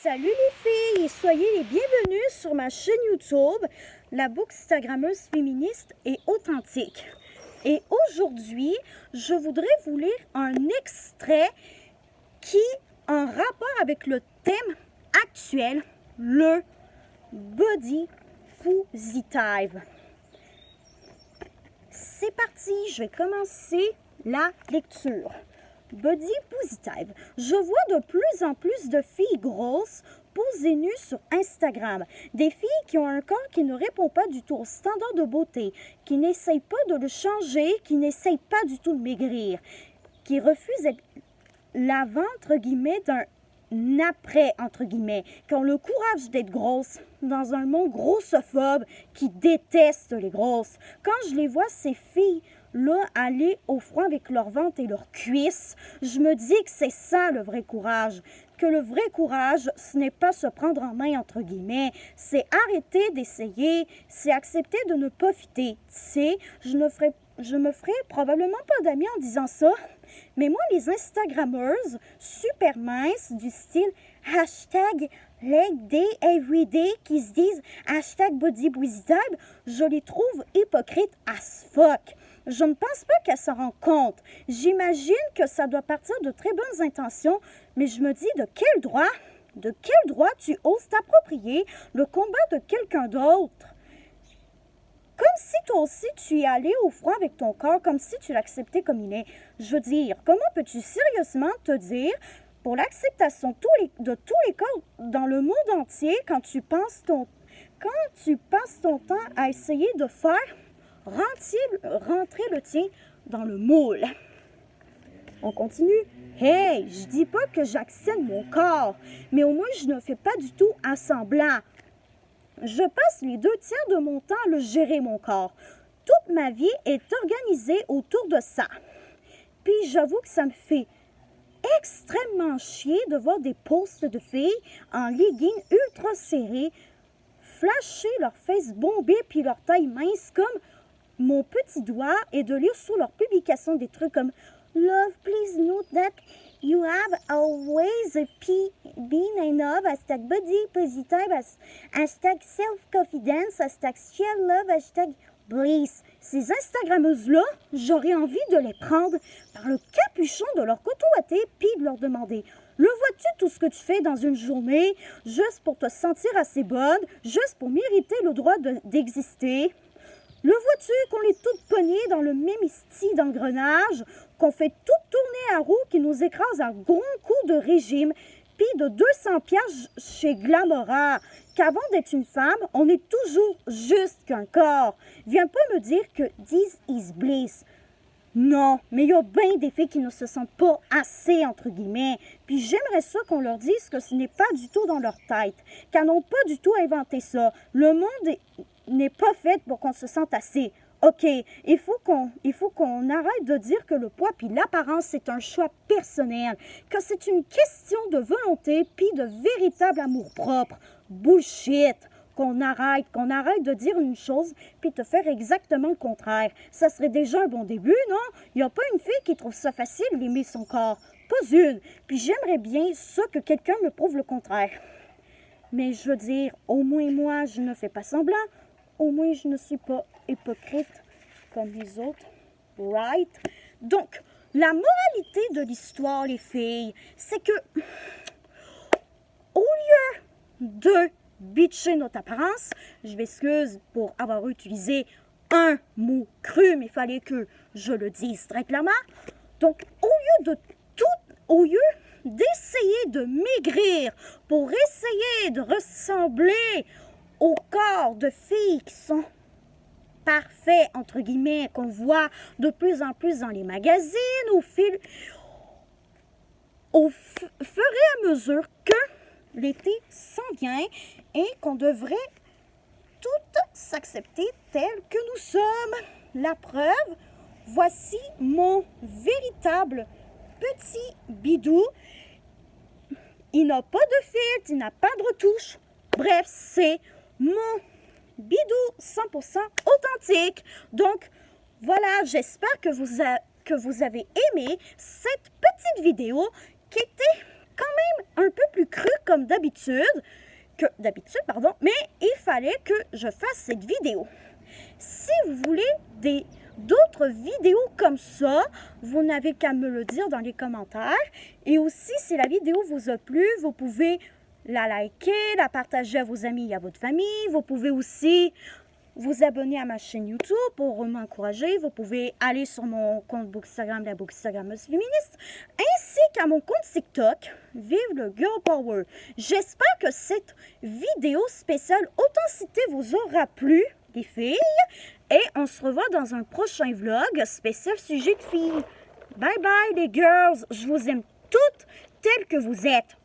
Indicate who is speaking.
Speaker 1: Salut les filles et soyez les bienvenues sur ma chaîne YouTube, la bookstagrammeuse féministe et authentique. Et aujourd'hui, je voudrais vous lire un extrait qui en rapport avec le thème actuel, le body positive. C'est parti, je vais commencer la lecture. Body positive. Je vois de plus en plus de filles grosses posées nues sur Instagram. Des filles qui ont un corps qui ne répond pas du tout aux standards de beauté, qui n'essayent pas de le changer, qui n'essayent pas du tout de maigrir, qui refusent l'avant, entre guillemets, d'un après, entre guillemets, qui ont le courage d'être grosses dans un monde grossophobe qui déteste les grosses. Quand je les vois, ces filles-là, aller au front avec leur ventre et leurs cuisses, je me dis que c'est ça le vrai courage. Que le vrai courage, ce n'est pas se prendre en main, entre guillemets, c'est arrêter d'essayer, c'est accepter de ne pas fitter. Tu sais, je me ferai probablement pas d'amis en disant ça, mais moi, les Instagrammeuses super minces du style hashtag leg day everyday qui se disent hashtag body positive, je les trouve hypocrites as fuck. Je ne pense pas qu'elle s'en rend compte. J'imagine que ça doit partir de très bonnes intentions, mais je me dis de quel droit tu oses t'approprier le combat de quelqu'un d'autre? Comme si toi aussi tu y allais au front avec ton corps, comme si tu l'acceptais comme il est. Je veux dire, comment peux-tu sérieusement te dire, pour l'acceptation de tous les corps dans le monde entier, quand tu passes ton temps à essayer de faire rentrer le tien dans le moule? On continue. Hey, je dis pas que j'accepte mon corps, mais au moins je ne fais pas du tout à semblant. Je passe les 2 tiers de mon temps à le gérer, mon corps. Toute ma vie est organisée autour de ça. Puis j'avoue que ça me fait extrêmement chier de voir des posts de filles en leggings ultra serrés flasher leurs fesses bombées puis leur taille mince comme mon petit doigt et de lire sous leurs publications des trucs comme « Love, please note that you have always been enough, hashtag body positive, hashtag self-confidence, hashtag share love, hashtag bliss ». Ces Instagrammeuses-là, j'aurais envie de les prendre par le capuchon de leur coton ouaté puis de leur demander « Le vois-tu tout ce que tu fais dans une journée juste pour te sentir assez bonne, juste pour mériter le droit d'exister ?» Le vois-tu qu'on est toutes pognées dans le même style d'engrenage, qu'on fait tout tourner à roue qui nous écrase à gros coups de régime, puis de 200 piastres chez Glamora, qu'avant d'être une femme, on est toujours juste qu'un corps. Viens pas me dire que « this is bliss ». Non, mais il y a bien des filles qui ne se sentent pas assez, entre guillemets. Puis j'aimerais ça qu'on leur dise que ce n'est pas du tout dans leur tête, qu'elles n'ont pas du tout inventé ça. Le monde n'est pas fait pour qu'on se sente assez. OK, il faut qu'on arrête de dire que le poids puis l'apparence, c'est un choix personnel, que c'est une question de volonté puis de véritable amour-propre. Bullshit! Qu'on arrête de dire une chose puis de faire exactement le contraire. Ça serait déjà un bon début, non? Il n'y a pas une fille qui trouve ça facile d'aimer son corps. Pas une. Puis j'aimerais bien ça que quelqu'un me prouve le contraire. Mais je veux dire, au moins moi, je ne fais pas semblant. Au moins, je ne suis pas hypocrite comme les autres. Right? Donc, la moralité de l'histoire, les filles, c'est que au lieu de bitcher notre apparence, je m'excuse pour avoir utilisé un mot cru, mais il fallait que je le dise très clairement. Donc, au lieu d'essayer de maigrir pour essayer de ressembler au corps de filles qui sont parfaits, entre guillemets, qu'on voit de plus en plus dans les magazines, au fur et à mesure que l'été s'en vient et qu'on devrait toutes s'accepter telles que nous sommes. La preuve, voici mon véritable petit bidou. Il n'a pas de filtre, il n'a pas de retouche. Bref, c'est mon bidou 100% authentique. Donc, voilà, j'espère que vous avez aimé cette petite vidéo qui était quand même un peu plus cru comme d'habitude, mais il fallait que je fasse cette vidéo. Si vous voulez d'autres vidéos comme ça, vous n'avez qu'à me le dire dans les commentaires. Et aussi, si la vidéo vous a plu, vous pouvez la liker, la partager à vos amis et à votre famille. Vous pouvez aussi vous abonner à ma chaîne YouTube pour m'encourager. Vous pouvez aller sur mon compte Bookstagram, la Bookstagrammeuse féministe, ainsi qu'à mon compte TikTok, Vive le Girl Power. J'espère que cette vidéo spéciale authenticité vous aura plu, les filles. Et on se revoit dans un prochain vlog spécial sujet de filles. Bye bye les girls, je vous aime toutes telles que vous êtes.